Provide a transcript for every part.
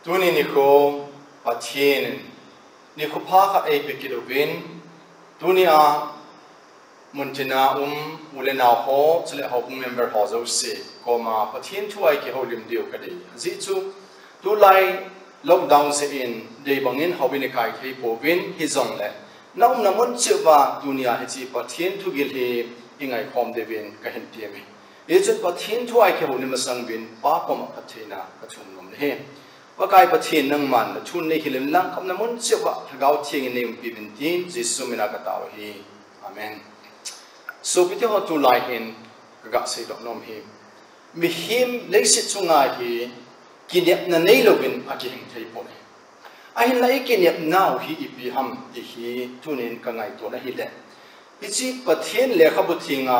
tuni ni ko patien ni ko pha kha ei pikidovin tuni a muntina ulena ho chile ho member ho zo se koma patien thuai ke holim dio ka dei zi chu tu lai lockdown se in dei bangin hobin kai thei povin hi zong le naum namun chewa dunia hi chi patien thu gil hi ingai khom devin ka hin tiami e chu patien thuai ke holim sang bin pa koma pathina ka chum nom he pakai patien nang man chun nei hilim lang kam namun chewa thagau thieng nei pi bin tin jisu mina ka taw hi amen so pite ho tu lai hin ga sei dok nom hi mi him leisit chunga hi kinep na nei lovin a ki hing thei po ne a hin lai kinep now hi ipi ham ti hi tunin ka ngai to na hi le ichi pathian le khabu thinga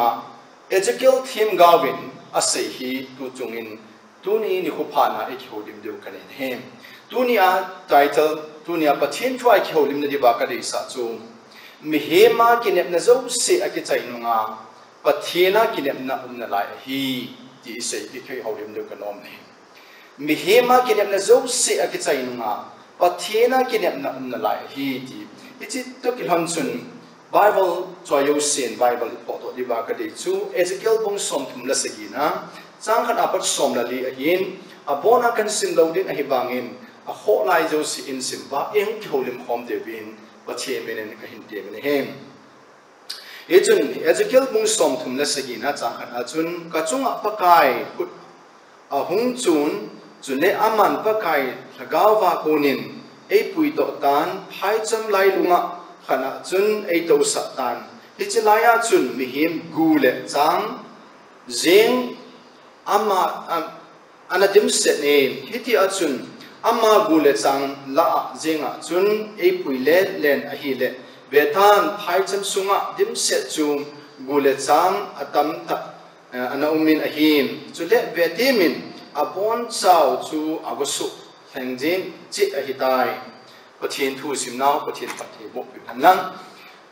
ezekiel thim gawin a sei hi tu chungin tuni ni khu phana e khodim deu ka ne he tunia title tunia pathian try khodim na di ba ka dei sa chu mi hema kinep na zo se a ki chai nunga pathiana kinep na na lai hi ti sei ki khoi hodim deu ka nom ne mi hema kinep na zo se a ki chai nunga pathiana kinep na lai hi ti ichi to ki hon chun bible choyo sin bible photo di ba ka dei chu ezekiel bong som thum la segina chang khan apat som la li a hin abona kan sim lo din a hi bangin a ho lai zo si in sim ba eng tholim khom de bin pathian benen ka hin te ben hem echun ezekiel bong som thum la segina chang khan a chun ka chunga pakai put a hung chun chune aman pakai thagawa konin ei pui to tan phai cham lai lunga khana chun ei to sa tan hichilaya chun mihim gule chang zeng ama anadim set ne hiti achun ama gule chang la zenga chun ei pui le len a hi le bethan phai cham sunga dim set chu gule chang atam ta ana umin a him chule vetimin upon sao chu agosu thangjin chi a hitai pathian thu simnau pathian pathe bo phanlang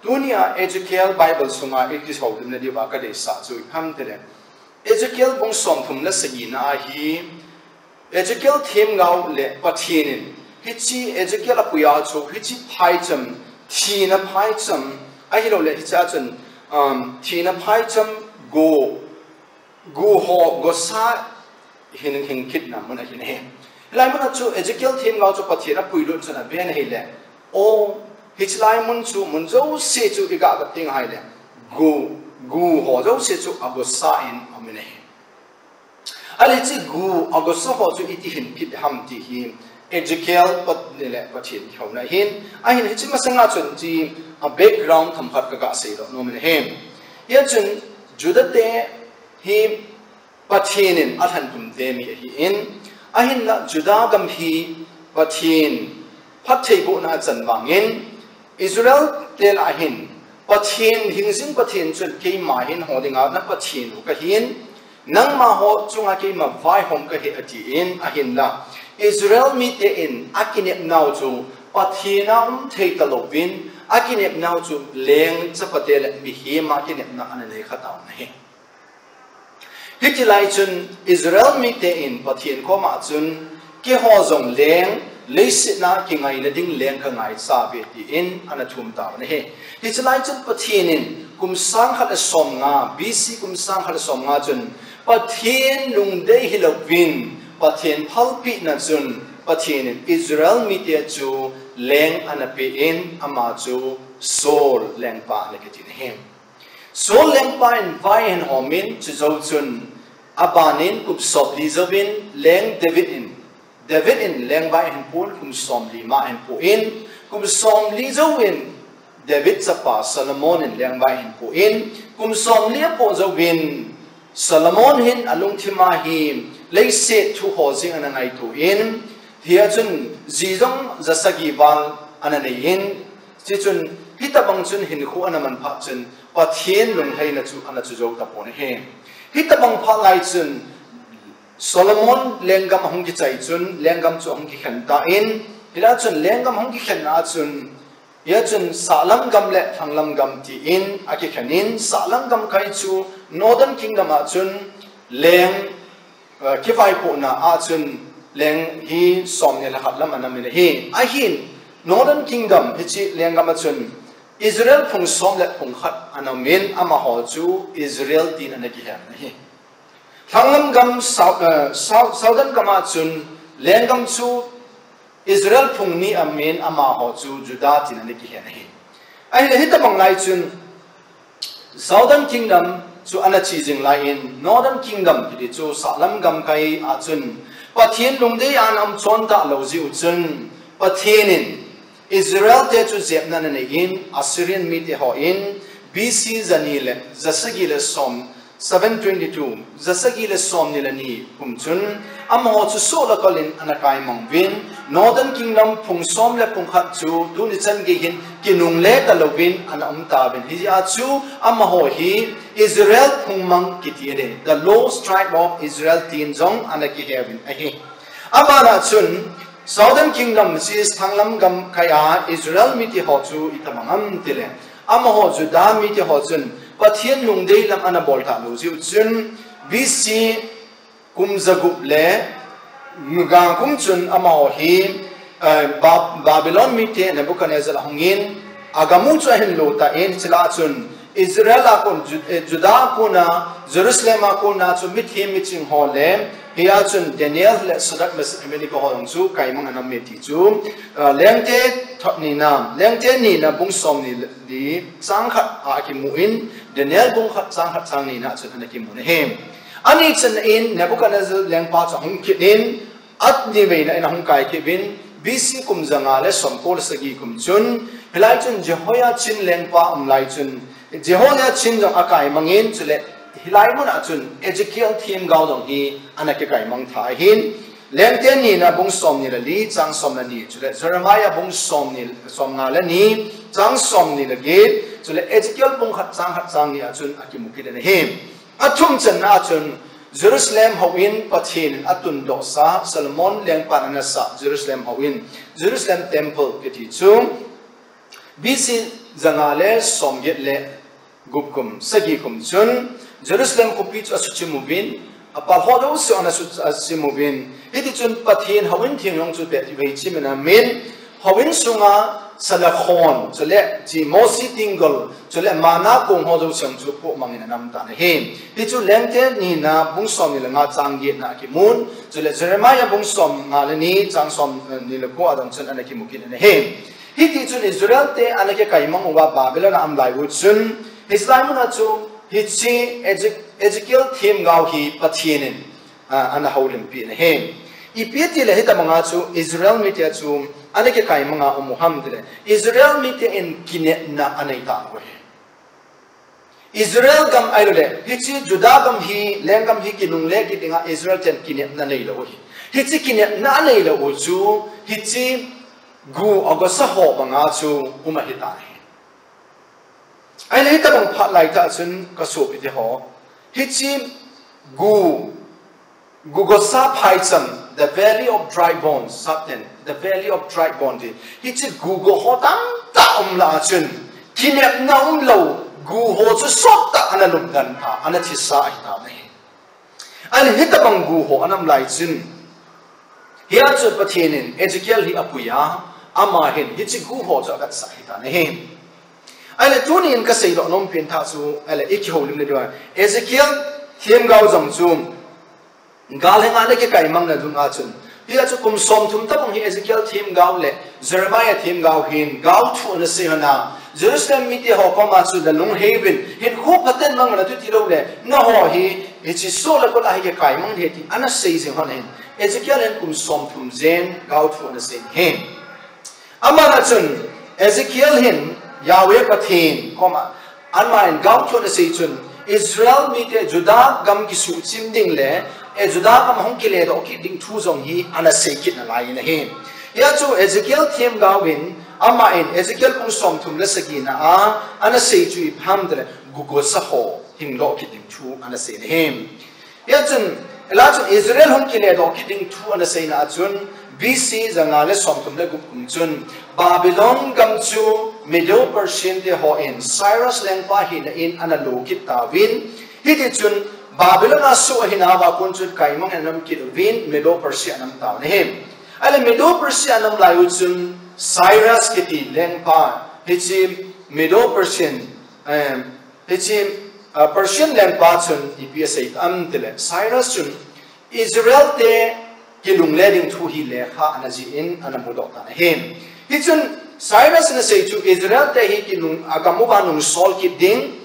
dunia ezekiel bible sunga ekis hodim na di ba ka de sa chu ham tere ezekiel bong som thum na sagina hi ezekiel them ngau le pathianin hichi ezekiel apuya chu hichi phai cham thina phai cham a hi lo le hicha chun thina phai cham go ho go sa hin kit na mun a hin he lai mun chu ezekiel them ngau chu pathiana puilu chana ben he le o hichlai mun chu mun zo se chu iga ka ting hai le gu ho zo se chu agosa in amine ali chi gu agosa ho chu iti hin kit ham ti hi ezekiel pat le pathin khona hin a hin hichi masanga chun chi a background tham khat ka se lo no min hem ya chun judate hi pathinin athan tum te mi hi in ahin la juda gam hi pathin phathei bu na chan wangin israel tel ahin pathin hingsing pathin chun ke ma hin hodinga na pathin ka hin nang ma ho chunga ke ma vai hom ka he ati in ahin la israel mi te in akinep naw chu pathina thei talovin akinep naw chu leng chapatel mi hi ma kinep na anane khataw na he hitilai chun israel mi te in pathian ko ma chun ke ho zong leng leisina ki ngai na ding leng ka ngai sa be ti in anathum ta na he hitilai chun pathian in kum sang khat som nga bc kum sang khat som nga chun pathian lung dei hilovin pathian phalpi na chun pathian in israel mi te chu leng anape in ama chu sol leng pa na ke ti he so leng pa in vai en homin chu zo chun abanin kup sop lizobin leng david in leng vai en pun kum som lima en pu in kum som lizowin david chapa solomon in leng vai en pu in kum som lia po zowin solomon hin alung thima hi leise thu ho jing an ngai tu in thia chun zizong zasagi wal anane in chi chun hitabang chun hin khu anaman pha chun pathian lung hai na chu ana chu zo ta pon he hitabang pha lai chun solomon lengam hong ki chai chun lengam chu hong ki khan ta in hila chun lengam hong ki khan na chun ya chun salam gam le thanglam gam ti in aki khanin salam gam kai chu northern kingdom a chun leng ki vai po na a chun leng hi som ne la khat lam anam le hi a hin Northern Kingdom hi chi leng gam chun Israel phung som le phung khat anamin ama ho chu Israel tin an ki hem hi thangam gam southern kama chun leng gam chu Israel phung ni amin ama ho chu Judah tin an ki hem hi ai le hi ta bang lai chun Southern Kingdom chu anachi jing lai in Northern Kingdom ki chu salam gam kai a chun pathian lungdei an am chon ta lo ji u chun pathianin Israel te chu zep na ne in Assyrian mi te ho in BC zanile zasagile som 722 zasagile som ni lani kum chun am ho chu so la kalin anakai mong win Northern Kingdom phung som le phung khat chu tu ni chan ge hin kinung le ta lovin an am ta ben hi a chu am ho hi Israel phung mang kitiere the lost tribe of Israel tin jong anaki heaven a hi amana chun Southern Kingdom is thanglam gam kaya Israel mi ti ho chu itamangam tile am ho Judah mi ti ho chun pathian lungdei lam ana bolta lo ju chun BC kum zagup le nga kum chun am ho hi Babylon mi te Nebuchadnezzar hongin agamu chu hin lo ta en chila chun Israel akon Judah ko na Jerusalem ko na chu mit hi mi ching ho le hiya chun Daniel le Sadak mes emeni ko hong chu kai mang anam me ti chu lengte thotni nam lengte ni na bung som ni di sang khat a ki mu in Daniel bung khat sang ni na chun anaki mu ne hem ani chen in Nebuchadnezzar lengpa cha hong ki in at ni ve na hong kai ki bin BC kum zanga le sompol sagi kum chun hilai chun Jehoiachin lengpa lai chun Jehoiachin jong akai mangin chule hilai mun achun Ezekiel thim gao dong hi anake kai mang tha hin lengten ni na bung som ni la li chang som na ni chule Jeremiah bung som ni som nga la ni chang som ni la ge chule Ezekiel bung khat chang ni achun akimuki le him athum chen na achun Jerusalem hawin pathin atun do sa Solomon leng panana sa Jerusalem hawin Jerusalem temple kiti chu BC zangale somget le gupkum sagi kum chun Jerusalem ko pitch asuchi mubin apal hodo so ana asuchi mubin hiti chun pathin hawin thingyong chu be ve chi mena min hawin sunga salakhon chole ji mosi tingle chole mana kong hodo sang chu po mangina nam ta na he hi chu lengte ni na bung som ni nga changge na ki mun chole Jeremiah bung som nga le ni chang som ni le ko adam chen ana ki mukin na he hiti chun Israel te ana ke kai mang wa Babylon am lai wo chun Israel na chu Hitchi Ezekiel thim gao hi pathienin ana haulim pi na he ipeti le hita manga chu Israel mi te chu anake kai manga umuham de Israel mi te en kine na anai ta ho he Israel gam ailole hitchi Judah gam hi lengam hi kinung le ki tinga Israel ten kine na nei lo hi hitchi kine na nei lo chu hitchi gu agasa ho manga chu uma hita ai lấy ta bằng phát lại ta chân cái số bị thế họ hít chi gu có sa phai chân the valley of dry bones Satan the valley of dry bones hít chi gu họ ta la chân khi nẹp nấu lâu gu họ cho sốt ta anh lục gần ta anh chỉ sa ai ta này ai hít ta bằng gu họ anh lại chân hiện cho bắt hiện Ezekiel hi apuya ama hiện hít chi gu họ cho cái sa ai ta này ai là tu niên cái xây độ nông phiền thảo su ai là ít hồ lim này rồi Ezekiel thiêm gạo dòng su gal hình anh cái cái mang là dung a chun bây giờ cùng som thum tập bằng Ezekiel thiêm gạo lệ Jeremiah thiêm gạo hin gạo thu nó xây hana Jerusalem mi te ho kom a chu da lung haven hin khu paten mang là tu ti lo lệ nó ho hi chỉ số là có lại cái mang thì anh xây dựng hon hin Ezekiel hin cùng som thum zen gạo thu nó xây hin amana chun Ezekiel hin Yahweh pathin koma anmain gam thona sei chun Israel mi te Judah gam ki su chim ding le Judah gam hong ki le do ki ding thu zong hi ana sei kit na lai na he ya chu Ezekiel them gawin ama in Ezekiel ung som thum la sagina a ana sei chu i pham de gugo sa ho hing lo ki ding thu ana sei na he ya chun la chu Israel hong ki le do ki ding thu ana sei na chun BC zangale som thum le gup kum chun Babylon gam chu Middle Persian te ho in Cyrus lengpa hi na in ana lokit ta win hiti chun Babylon so hinawa kunjut kaimong anam kidwin Medo Persia anam tao nehem ale Medo Persia anam layutsun Cyrus kiti lengpa hichi Medo Persian hichi Persian lengpa chun ipsa am tele Cyrus chun Israel te kilung leding thu hi lekha anaji in anamudok ta nehem hichun Cyrus na say to Israel te hi kilung agamuba nung sol kiding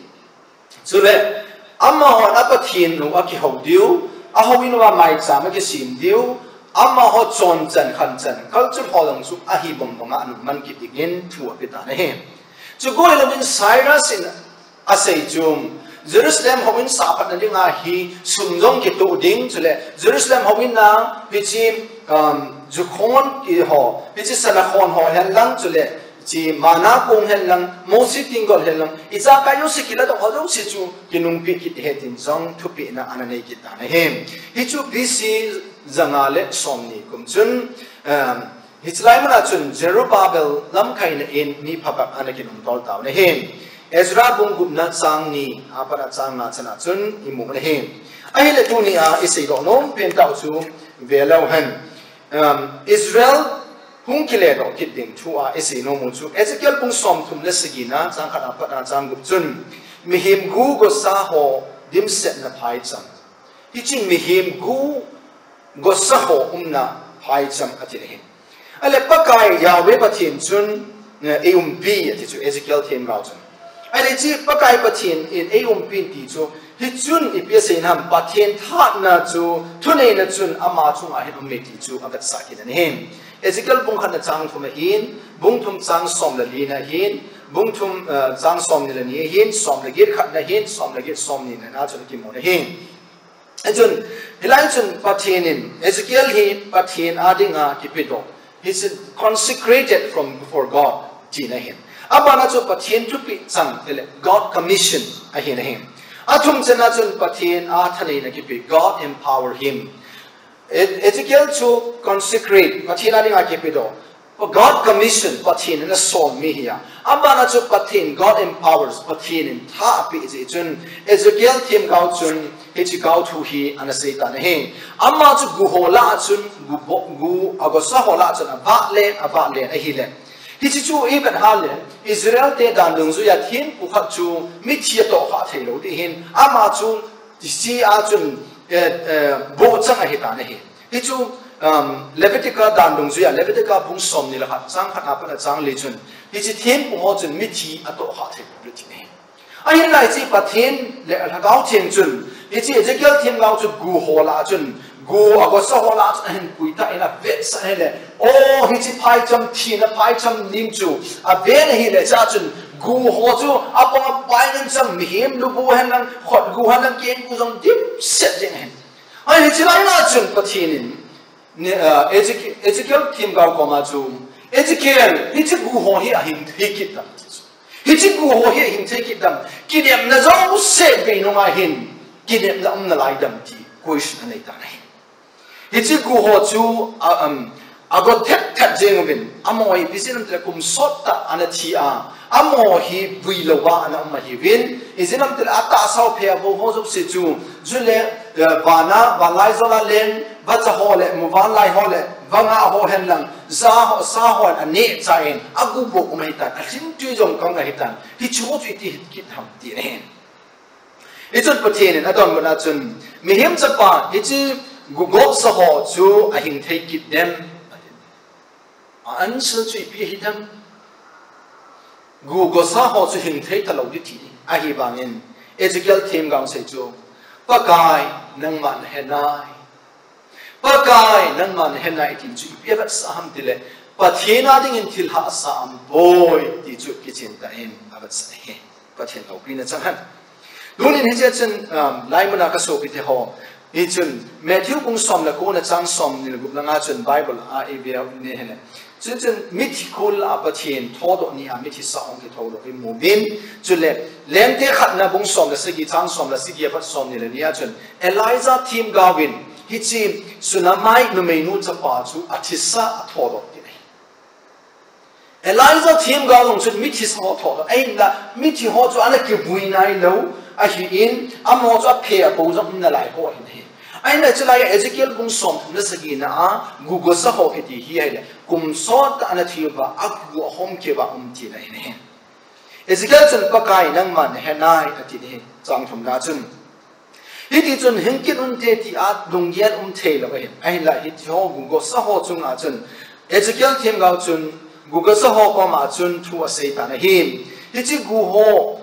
sule amma ho apathin nu aki hodiu ahawin wa mai chama ki sim diu amma ho chon chan khan chan culture holong su ahi bom bom anu man ki digin thu apita ne chu go eleven Cyrus in asay jum Jerusalem hawin sapat na dinga hi sumjong ki tu ding chule Jerusalem hawin na hichi jukhon ki ho hichi sanakhon ho helang chule chỉ mana kung helang mosi tingol helang isa kayo sikila to hodong si chu kinung pi kit hetin jong thupi na anane kita na hem hichu bisi zangale somni kum chun hitlai mana chun Zerubbabel lam khain in ni phapap anakin tol taw na hem Ezra bung gubna chang ni apara chang na chana chun imu na hem ahile tu ni a isei do nom pen taw chu velo han Israel hung kile do kidding chua ese no mu chu Ezekiel pung som thum le sigina chang khana phana chang gup chun mihim gu go sa ho dim set na phai cham hi ching mihim gu go sa ho umna phai cham atile ale pakai yawe pathin chun bi ati chu Ezekiel them gao chun ale chi pakai pathin in bi ti chu hi chun ipse nam pathin tha na chu thune na chun ama chung a he me ti chu agat sa kin ne hem Ezekiel bung khan chang thum hin bung thum chang som la li na hin bung thum chang som ni la ni hin som la git khat na hin som la git som ni na chun ki mo na hin ajun hilai chun pathin in Ezekiel hi pathin adinga ki pido he's consecrated from before God ji na hin abana chu pathin chu pi chang tele God commission a hin na hin athum chana chun pathin a thani na ki pi God empower him Ezekiel to consecrate Pathina ning akipido God commission Pathin in a song me here Ambana to Pathin God empowers Pathin in tha api is chun Ezekiel tim gao chun hichi gao thu hi ana satan he amma chu gu hola chun gu agosa hola chun aba le a hi le hichi chu even hale Israel te dan lung zu ya thin ku khat chu mi thia to kha thelo ti hin amma chu si a chun bo chang a hitane hi hichu Levitica dan dong zuya Levitica bung som ni la khat chang khat apa na chang le chun hi chi them pu ho chun mi thi ato kha the lu ti ne a hin lai chi pathin le la gao chen chun hi chi Ezekiel them gao chu gu ho la chun gu a go sa ho la chun pui ta ina ve sa hele o hi chi phai cham thi na phai cham nim chu a ve na hi le cha chun gu ho chu apang pai nan cham mi him lu bu han nan khot gu han nan ken ku jong dim set jeng hen ai chi lai na chun pathin in Ezekiel tim gao ko ma chu Ezekiel hi chi gu ho hi a him thei kit dam hi chi gu ho hi him thei kit dam ki dem na zo se be no ma hin ki dem na na lai dam ti question nei ta nei hi chi gu ho chu agot thet jeng bin amoi bisin tra kum sot ta anathi a amo hi bui lo wa ana ma hi win izinam tel ata sau phe bo ho job se chu jule bana balai zola len ba cha hole mu van lai hole wanga ho hen lang za ho sa ho ani chain agu bo umai ta thim tu jong kang ga hitan hi chu chu ti ki tham ti ne ichut pathin na don na chun mi him cha pa hi chi gu gop sa ho chu a hing thei ki dem an su chu pi hi dam gu go sa ho chu hing thei ta lo di ti a hi bangin Ezekiel thim gang se chu pakai nang man henai pakai nang man henai ti chu pi ba sa ham tile pathina ding in thil ha sam boy ti chu ki chin ta in abat sa he pathin lo pi na chang dunin he chen lai mana ka so pi te ho i chun Matthew kung som la ko na chang som ni gu nga chun Bible a e bia ni he ne chun mythical apathin thodo ni a mithi sa ong ki thodo i mo bin chule lem te khat na bung som la sigi chang som la sigi pat som ni la ni a chun Elijah team Gavin hi chi sunamai no me nu cha pa chu athisa thodo ti nei Elijah team Gavin chun mithi sa thodo ai la mithi ho chu ana ki bui nai lo a hi in amo cho phe bo jong na lai ko hin he ai na chalai Ezekiel kum som na sagi na a Google sa ho ke ti hi ai kum so ta na thi ba ak gu hom ke ba ti na hin he Ezekiel chun pakai nang man he nai ati he chang thum na chun hi ti chun hin kin un te ti at dung yan the lo he ai la hi ho Google sa ho chung a chun Ezekiel thêm gạo chun Google sa ho ko ma chun thu a sei ta na him hi chi gu ho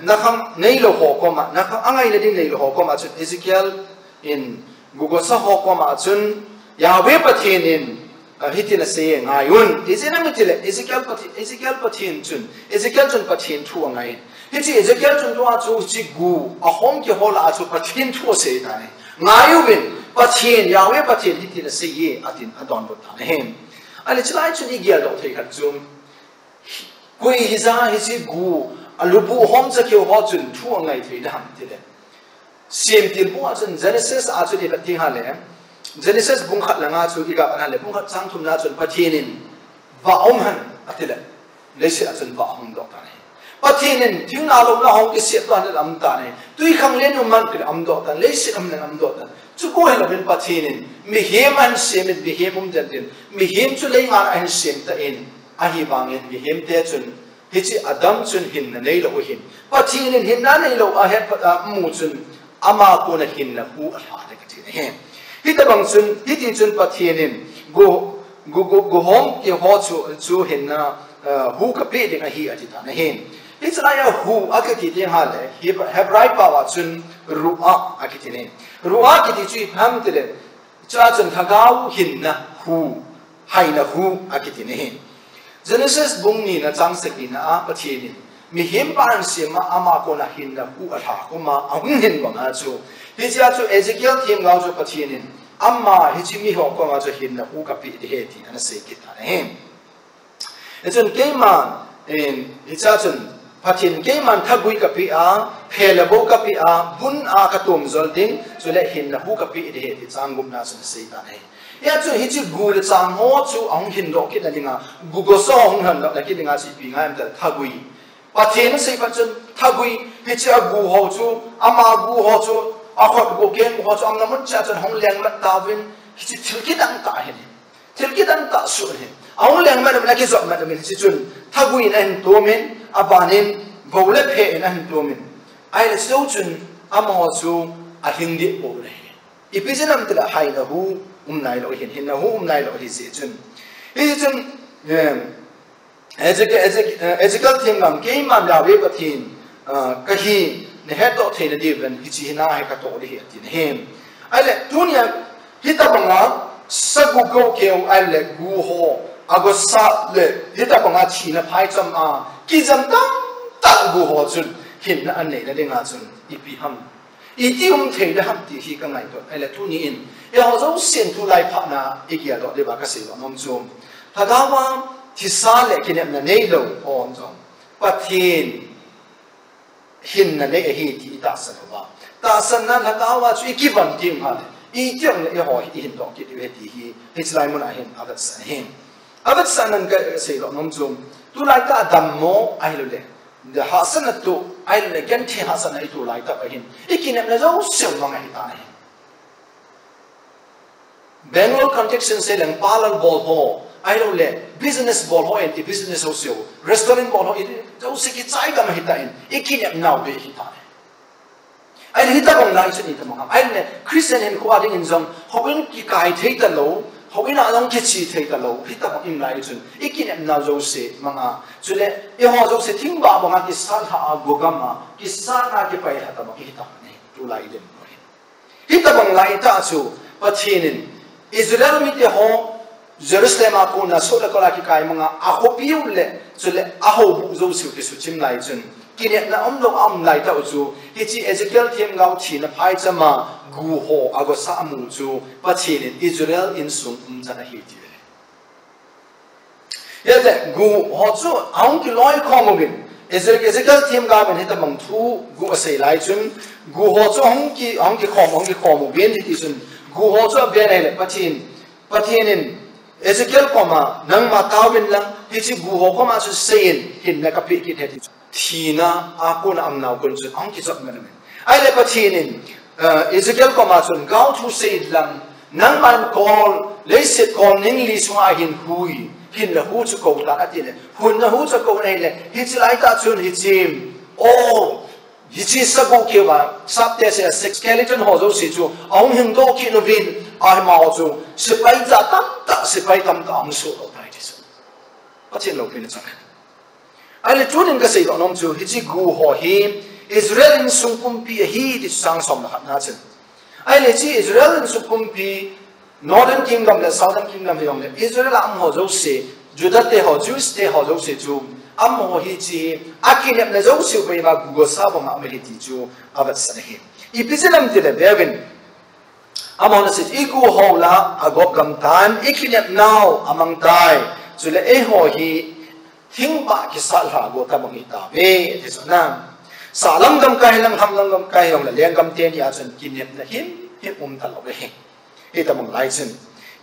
na khang nei lo ho ko ma na khang angai le ding nei lo ho ko ma chun Ezekiel in Google sa ho ko ma chun Yahweh pathin in hi ti na sei ngai un ti se na mi ti le Ezekiel pathin chun Ezekiel chun pathin thu ngai hi chi Ezekiel chun thu a chu chi gu a hom ki ho la chu pathin thu sei ta ne ngai u bin pathin Yahweh pathin hi ti na sei atin adon bo ta ne ale chlai chuni gial do thei khat zum koi hiza hisi gu alubu hom cha ke ho chun thu ngai thei da ham ti le sim til bu chun Genesis a chu de ti ha le Genesis bung khat langa chu i ga an le bung khat sang thum na chun pathinin va om han atile le se a chun va hom do ta ne pathinin thing na lo na hom ke se to an am ta ne tui khang len um man ke am do ta le se am na am do ta chu ko hela ben pathinin mi hem an sem mit bi hem den mi hem chu lei ngar an sem ta in a hi bangin mi hem te chun hi chi adam chun hin na nei lo hin pathinin hin na nei lo a he mu chun ama ko na hin na hu a ha de ka ti ne hi ta bang chun hi ti chun pathinin go hom ke ho chu hin na hu ka pe de ka hi a ti ta na hin it's like a hu akati ti ha le Hebrai pa chun ru'a akiti ne ru'a kiti chui ham tele cha chun thagau hin na hu hai na hu akiti ne Genesis bung ni na chang sekina a pathini mi him pan sima ama ko na hin na hu a tha ko ma ang hin wa nga chu hi cha chu Ezekiel thim gau chu pathini amma hi chi mi ho ko ma chu hin na hu ka pi de he ti ana se ki ta ne chun ke ma in hi cha chun pathin ke man thagui ka pi a phelabo ka pi a bun a ka tum zol ding chule hin na hu ka pi de he changum na sun sei ta ne ya chu hi chi gu le chang ho chu ang hin do ki na dinga gu go so hong han la ki dinga si pi nga am ta thagui pathin sei pa chun thagui hi chi a gu ho chu ama gu ho chu a khot go ken ho chu am na mun cha chun hong leng mat ta win hi chi thil ki dang ta he thil ki dang ta su he ang leng ma na ki zo ma na chi chun thagui en to men abanin bole phe en an to min ai le so chun amo chu a hing di bo le ipisenam tla hai na hu nai lo hin na hu nai lo hi se chun hi chun Ezekiel thing ngam ke man la we pathin ka hi ne he to the na di ben hi chi na he ka to li hi tin hem ai le dunia hi ta banga sa gu go ke ai le gu ho agosa le hi ta banga chi na phai cham a ki jam ta gu ho chun hin na an nei na dinga chun ipi ham itium thei da ham ti hi ka ngai to ai le tu ni in e ho zo sen tu lai pha na e kia do de ba ka se lo mom chum thagawa thi sa le ki ne na nei lo on chom pathin hin na ne hi ti ta san ba ta san na thagawa chu ki ban tim ha i tiang le ho hi hin do ki de ti hi it's lai mun a hin agat san hin agat san an ka se lo mom chum tu lai ka dam mo ai lo le the hasan tu ai le gan thi hasan ai tu lai ta hin ikin na zo sim ma ngai ta ne Bengal context se lang palal bol ho ai lo le business bol ho and business also restaurant bol ho it zo se ki chai ga ma hita in ikin na be hita ne ai le hita bang lai chani ta ma ai le Christian en ko ading in zong hobin ki kai thei ta lo hobin a long ki chi thei ta lo hita bang im lai chun ikin na zo se manga chule e ho zo se thing ba ba ki sa tha go ga ma ki sa na ki pai ha ta ma ki hita ne tu lai dem hita bang lai ta chu pathinin Israel mi te ho Jerusalem a ko na so la ko la ki kai manga a ho piu le chule a ho bu zo su ki su chim lai chun kine na om lo am lai ta chu hi chi Ezekiel them ngau thi na phai chama gu ho ago sa mu chu pathin Israel in sum chana hi ti ya le gu ho chu aung ki loi khomogin Ezekiel them ga ben hita mang thu gu asai lai chun gu ho chu aung ki khomogin ti chun gu ho chu ben ai le pathinin Ezekiel koma nang ma tawin lang hi chi gu ho koma chu sein hin na ka pi ki the thì na aku na am nào kun chun ang ki chok ngam ai le pathin in Ezekiel ko ma chun gau thu se lang nang man call le set call ning li sunga hin hui hin la hu chu ko ta atile hun na hu chu ko nei le hi chi lai ta chun hi chim oh hi chi sa go ke ba sap te se skeleton ho zo si chu ong hin do ki no vin ai ma ho chu sipai za tam ta ang su lo tai chi su pathin lo pin chang ai le chun in ka sei lo nom chu hi chi gu ho hi Israel in sungkumpi hi di sang som na na chen ai le chi Israel in sungkumpi Northern Kingdom le Southern Kingdom hi yong le Israel am ho zo se Judah te ho Jews te ho zo se chu am ho hi chi akinep na zo se pe ba go sa ba ma me ti chu abat sa hi I piselam te le bevin am ho na se I gu ho la agop gam tan ikinep now amang tai chu le e ho hi thing ba ki sal ha go ta bang ita be ti so na salam gam kai lang ham lang gam kai yong la leng gam te ni a chen kinep na him ta lo be he ta mong lai chen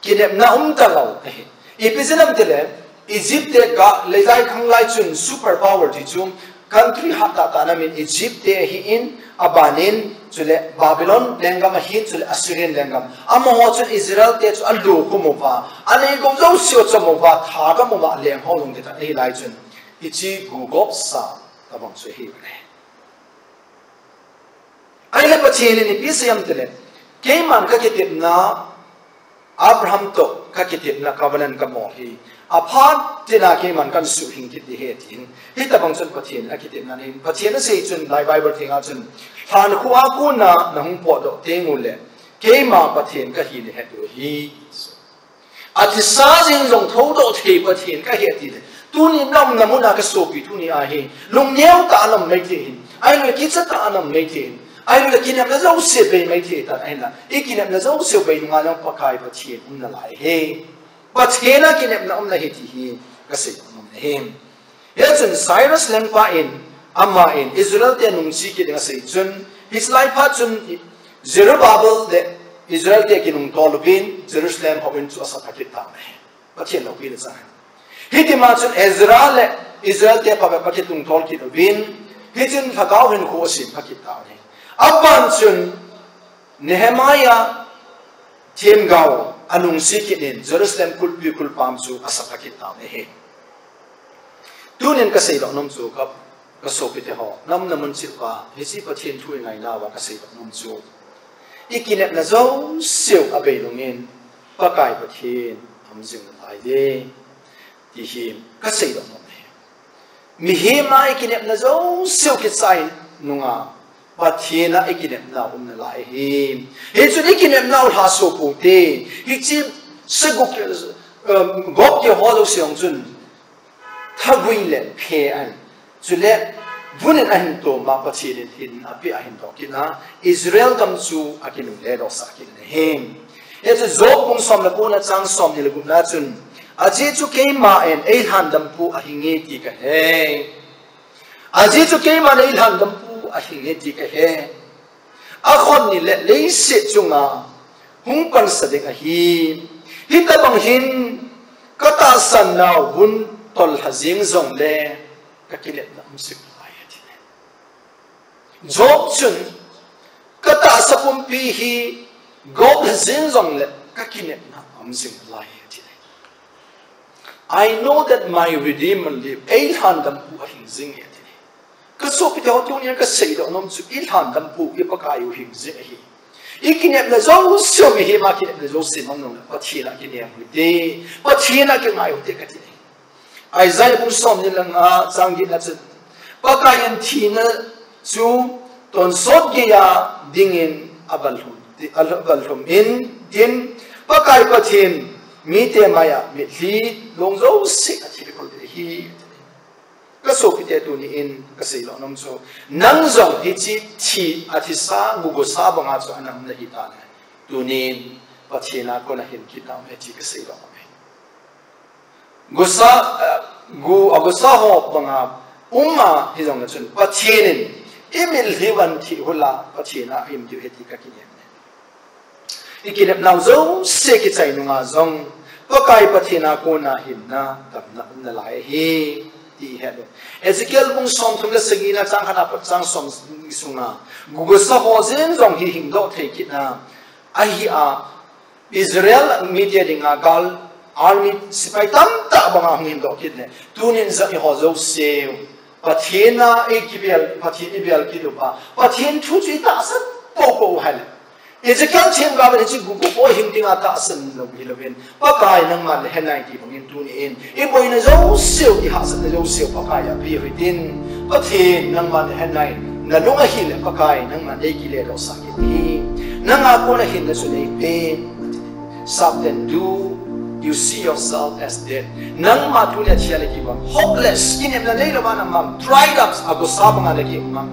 kinep na ta lo he episelam te le Egypt te ka le lai khang lai chun super power ti chung country ha ta na min Egypt te hi in abanin chule Babylon lengam hi chule Assyrian lengam amo ho chun Israel te chu aldo ko mo pa ani gom zo sio cho mo pa tha ga mo ma leng ho long te ta ei lai chun ichi gu gop sa ta bang su hi ne ai le pathin ni pisayam te le ke man ka ke tip na Abraham to ka ke tip na covenant ka mo hi apart tina ke man kan su hing ki he tin hi ta bang chun pathin a ke tip na ni pathin na sei chun lai bible thinga chun than khu a ku na hung po do te ngu le ke ma pathin ka hi le he do hi ati sa jing jong tho do the pathin ka he ti le tu ni nam na mu na ka so pi tu ni a hi lung neu ta nam mai ti ai le ki cha ta nam mai ti ai le kinam na zo se be mai ti ta ai na ikinam na zo se be nga long pakai pathin na lai he pathin na kinam na na hi ti hi ka se nam na he yachun Cyrus lengpa in amma in Israel te nung si ki nga se chun his life ha chun Zerubbabel de Israel te ki nung tolupin Jerusalem ho in chu asa takit ta me pathin lo pi le sa hiti ma chun Ezra le Israel te pa pa ki tung tol ki do bin hitin thagau hin ko sin pakit ta ne Aban chun Nehemiah Tiem Gao anung sikinin Jerusalem kulpi kulpam chu asapakit ta me he tunin ka sei lo nom chu ka sopite ho nam namun chi pa hisi pathin thui ngai na wa ka sei lo nom chu ikinet na zo siu abei lungin pakai pathin amjing lai de ti hi ka sei lo nom he mi he ma ikinet na zo siu ki sai nunga pathina ikinep na na lai hi he chu ikinep na ha so pu te hi chi seguk gop ke ho lo siang chun thagui le phe an chu le bunen an to ma pathin hin api a hin to kina Israel kam chu akin le do sa kin he he chu zop bung som la ko na chang som ni le gu na chun aji chu ke ma en ei han dam pu a hinge ti ka he aji chu ke ma nei han dam a hinge ti ka he a khon ni le se chunga hung pan sa de ka hi ta bang hin ka ta san na hun tol hazing zong le ka kilet na musik ai ti job chun ka ta sa pum pi hi go hazing zong le ka kilet na musik lai ti I know that my redeemer live 800 pu a hing ka so pi taw tu ni ka sei do nom chu il han dam pu i pa ka yu him ze hi ikinep la zo so mi hi ma ki la zo se mong nom pa thi la ki ne hu de pa thi na ki ngai hu de ka ti Isaiah bu som ni lang a chang gi na chu pa ka yan thi na chu ton sot gi ya dingin abal hum in din pa kai pa thin mi te maya mi li long zo se ka thi ko de hi ka so pi te tu ni in ka sei lo nom so nang zong hi chi thi athisa gu go sa ba nga so anam na hi ta na tu ni pathina ko na hin ki ta me chi ka sei lo me gu sa ho ba nga umma hi zong na chun pathinin imil hi wan thi hula pathina im ju he ti ka ki ne ikinep nau zo se ki chai nu nga zong pakai pathina ko na hin na tam na lai hi ti het Ezekiel bung som thum la sagina chang khana pa chang som sunga Google sa ho zen zong hi hing do thei kit na ahi a Israel media dinga gal army sipai tam ta banga hing do kit ne tunin za ho zo se pathena ekibel pathin ibel kidupa pathin thu chui ta san po hal Ezekiel chen ga ba chi Google po hing dinga ta san lo bi lo ben pa kai nang man henai ti bangin tuni in e boy na zo seo ki ha san zo seo pa kai ya bi hitin pathin nang man henai na lunga hil pa kai nang man dei ki le ro sa ki ti nang a ko na hin na su nei pe something do you see yourself as dead nang ma tu le chia le ki ba hopeless in em na nei lo ba na mam dried up ago sa ba nga le ki mam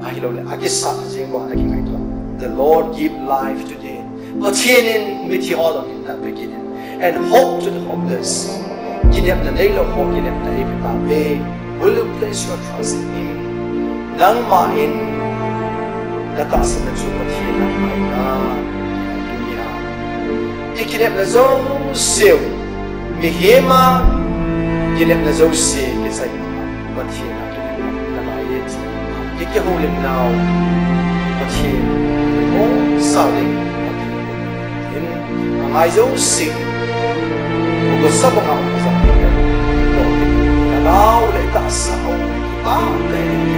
ai lo le akisa jeng ba na ki ngai to the Lord give life today but in with all of in that beginning and hope to the hopeless in em na nei lo ho in em na e pa be will you place your trust in him nang ma in la ta sa na chu pa thi na mai na dunia ikirem na zo seu mi hema kirem na zo se ke sai pa thi na na mai et ikye ho lim now pa thi o sa le in mai zo se ko sa ba ma sa lo ke na lao le ta sa o pa le